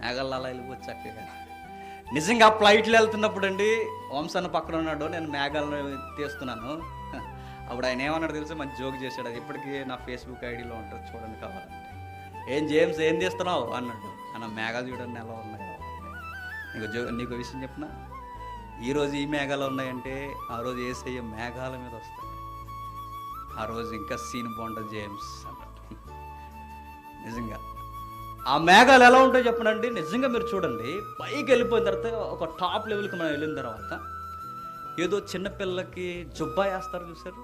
మేఘాలు అలా వెళ్ళిపోవచ్చు చక్కగా. నిజంగా ఫ్లైట్లో వెళ్తున్నప్పుడు అండి, వంశన్న పక్కన ఉన్నాడు, నేను మేఘాలను తీస్తున్నాను. అప్పుడు ఆయన ఏమన్నాడు తెలుసా, మంచి జోక్ చేశాడు. అది ఇప్పటికీ నా ఫేస్బుక్ ఐడిలో ఉంటుంది, చూడండి కావాలంటే. ఏం జేమ్స్ ఏం తీస్తున్నావు అన్నాడు. అన్న మేఘాలు చూడండి ఎలా ఉన్నాయో. నీకు విషయం చెప్పిన, ఈరోజు ఈ మేఘాలు ఉన్నాయంటే ఆ రోజు యేసయ్య మేఘాల మీద వస్తాడు. ఆ రోజు ఇంకా సీన్ బాగుంటుంది జేమ్స్ అన్నట్టు. నిజంగా ఆ మేఘాలు ఎలా ఉంటాయో చెప్పనండి. నిజంగా మీరు చూడండి, పైకి వెళ్ళిపోయిన తర్వాత ఒక టాప్ లెవెల్కి మనం వెళ్ళిన తర్వాత ఏదో చిన్నపిల్లకి జుబ్బా వేస్తారు చూసారు,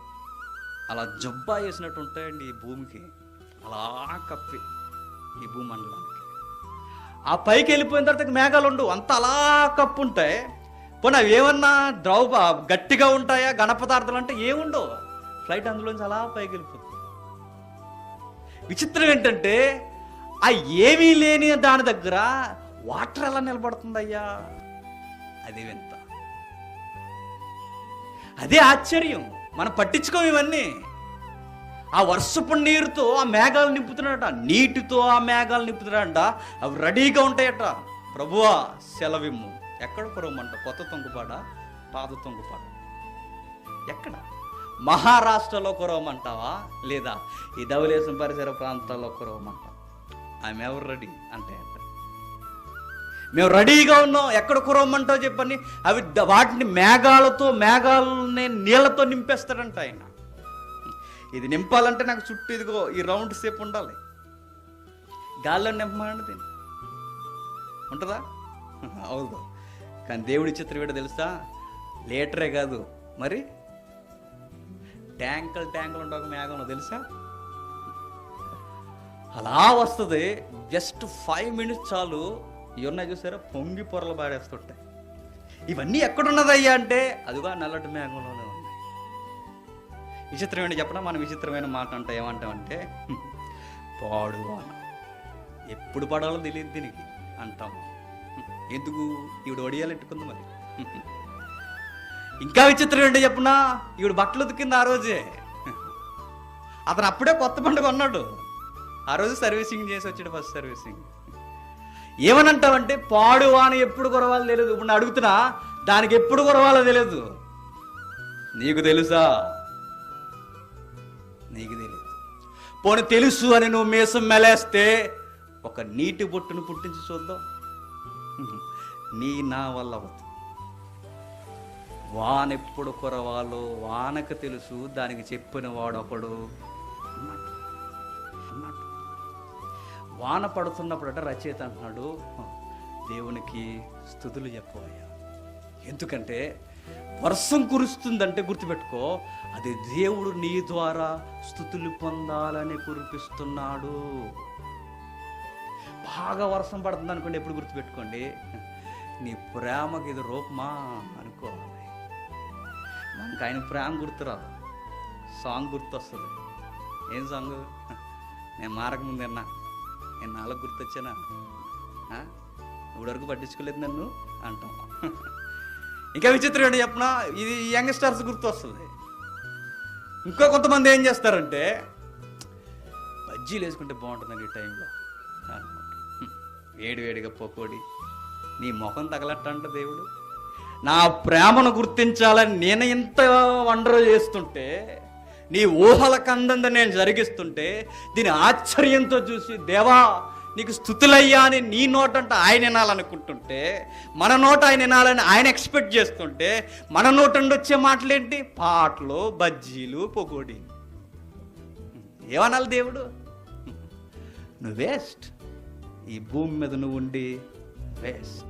అలా జుబ్బా వేసినట్టు ఉంటాయండి ఈ భూమికి, అలా కప్పి ఈ భూమండలానికి. ఆ పైకి వెళ్ళిపోయిన తర్వాత మేఘాలు ఉండవు, అంత అలా కప్పు ఉంటాయి. పోనీ అవి ఏమన్నా గట్టిగా ఉంటాయా ఘనపదార్థాలు అంటే ఏముండవు. ఫ్లైట్ అందులోంచి అలా పైకి వెళ్ళిపోతుంది. విచిత్రం ఏంటంటే ఆ ఏమీ లేని దాని దగ్గర వాటర్ ఎలా నిలబడుతుందయ్యా, అది వింత, అదే ఆశ్చర్యం. మనం పట్టించుకోము ఇవన్నీ. ఆ వర్షపు నీరుతో ఆ మేఘాలు నింపుతున్నాడట, నీటితో ఆ మేఘాలు నింపుతున్నాడట, అవి రెడీగా ఉంటాయట. ప్రభువా సెలవిమ్ము. ఎక్కడ కురవమంట? కొత్త తొంగుపాడ, పాత తొంగుపాడ? ఎక్కడ? మహారాష్ట్రలో కురవమంటావా, లేదా ఈ ధవళేశ్వరం పరిసర ప్రాంతాల్లో కురవమంటావా? ఐఎమ్ ఎవరు రెడీ అంటే మేము రెడీగా ఉన్నాం, ఎక్కడ కురవమంటావు చెప్పని. అవి వాటిని మేఘాలని నీళ్లతో నింపేస్తాడంట ఆయన. ఇది నింపాలంటే నాకు చుట్టూ ఇదిగో ఈ రౌండ్ సేపు ఉండాలి. గాల్లో నింపమండి దీన్ని, ఉంటుందా? అవును. కానీ దేవుడి చిత్రం ఏంటో తెలుసా, లీటరే కాదు మరి ట్యాంకులు ఉంటాయి ఒక మేఘంలో, తెలుసా? అలా వస్తుంది. జస్ట్ 5 minutes చాలు, ఇవన్నీ చూసారా పొంగి పొరలు బారేస్తుంటాయి. ఇవన్నీ ఎక్కడున్నదయ్యా అంటే అదిగా నల్లటి మేఘంలోనే ఉంది. విచిత్రం ఏంటి చెప్పనా? మనం విచిత్రమైన మాట అంటే ఏమంటామంటే పాడు వాన, ఎప్పుడు పడాలో తెలియదు దీనికి అంటాము. ఎందుకు? ఈవిడ ఒడియాలెట్టుకుంది మరి. ఇంకా విచిత్రం ఏంటో చెప్పనా, ఈవిడ బట్టలు ఉతికింది ఆ రోజే. అతను అప్పుడే కొత్త బండి కొన్నాడు, ఆ రోజు సర్వీసింగ్ చేసి వచ్చాడు, ఫస్ట్ సర్వీసింగ్. ఏమనంటావంటే పాడు వాన ఎప్పుడు కురవాలో తెలియదు. ఇప్పుడు నేను అడుగుతున్నా, దానికి ఎప్పుడు కురవాలో తెలియదు. నీకు తెలుసా? నీకు తెలియదు. పోనీ తెలుసు అని నువ్వు మీసం మెలేస్తే ఒక నీటి బొట్టును పుట్టించి చూద్దాం. నా వల్ల అవుతుంది. వాన ఎప్పుడు కురవాలో వానకు తెలుసు, దానికి చెప్పిన వాడు ఒకడు అన్నాడు. వాన పడుతున్నప్పుడట రచయిత అంటున్నాడు, దేవునికి స్తుతులు చెప్పవయ్యా. ఎందుకంటే వర్షం కురుస్తుందంటే గుర్తుపెట్టుకో, అది దేవుడు నీ ద్వారా స్తుతులు పొందాలని కురిపిస్తున్నాడు. బాగా వర్షం పడుతుంది అనుకోండి, ఎప్పుడు గుర్తుపెట్టుకోండి, నీ ప్రేమకి ఇది రూపమా అనుకోవాలి. మనకు ఆయన ప్రేమ గుర్తురాదు, సాంగ్ గుర్తొస్తుంది. ఏం సాంగ్? నేను మారకముందు అన్నా, నేను నాలుగు గుర్తొచ్చానా, ఇప్పటివరకు పట్టించుకోలేదు నన్ను అంటాం. ఇంకా విచిత్రం ఏంటి చెప్పనా, ఇది యంగ్స్టర్స్ గుర్తొస్తుంది. ఇంకో కొంతమంది ఏం చేస్తారంటే బజ్జీలు వేసుకుంటే బాగుంటుందండి ఈ టైంలో అనమాట. వేడివేడిగా పకోడి, నీ ముఖం తగలట్టంట దేవుడు. నా ప్రేమను గుర్తించాలని నేను ఇంత వండర్ చేస్తుంటే, నీ ఊహల కందంద నేను జరిగిస్తుంటే, దీని ఆశ్చర్యంతో చూసి దేవా నీకు స్తుతులయ్యా అని నీ నోటంట ఆయన వినాలనుకుంటుంటే, మన నోట ఆయన వినాలని ఆయన ఎక్స్పెక్ట్ చేస్తుంటే, మన నోటండి వచ్చే మాటలేంటి? పాటలు, బజ్జీలు, పొగోడి. ఏమనాలి దేవుడు? నువ్వు వేస్ట్, ఈ భూమి మీద నువ్వు ఉండి వేస్ట్.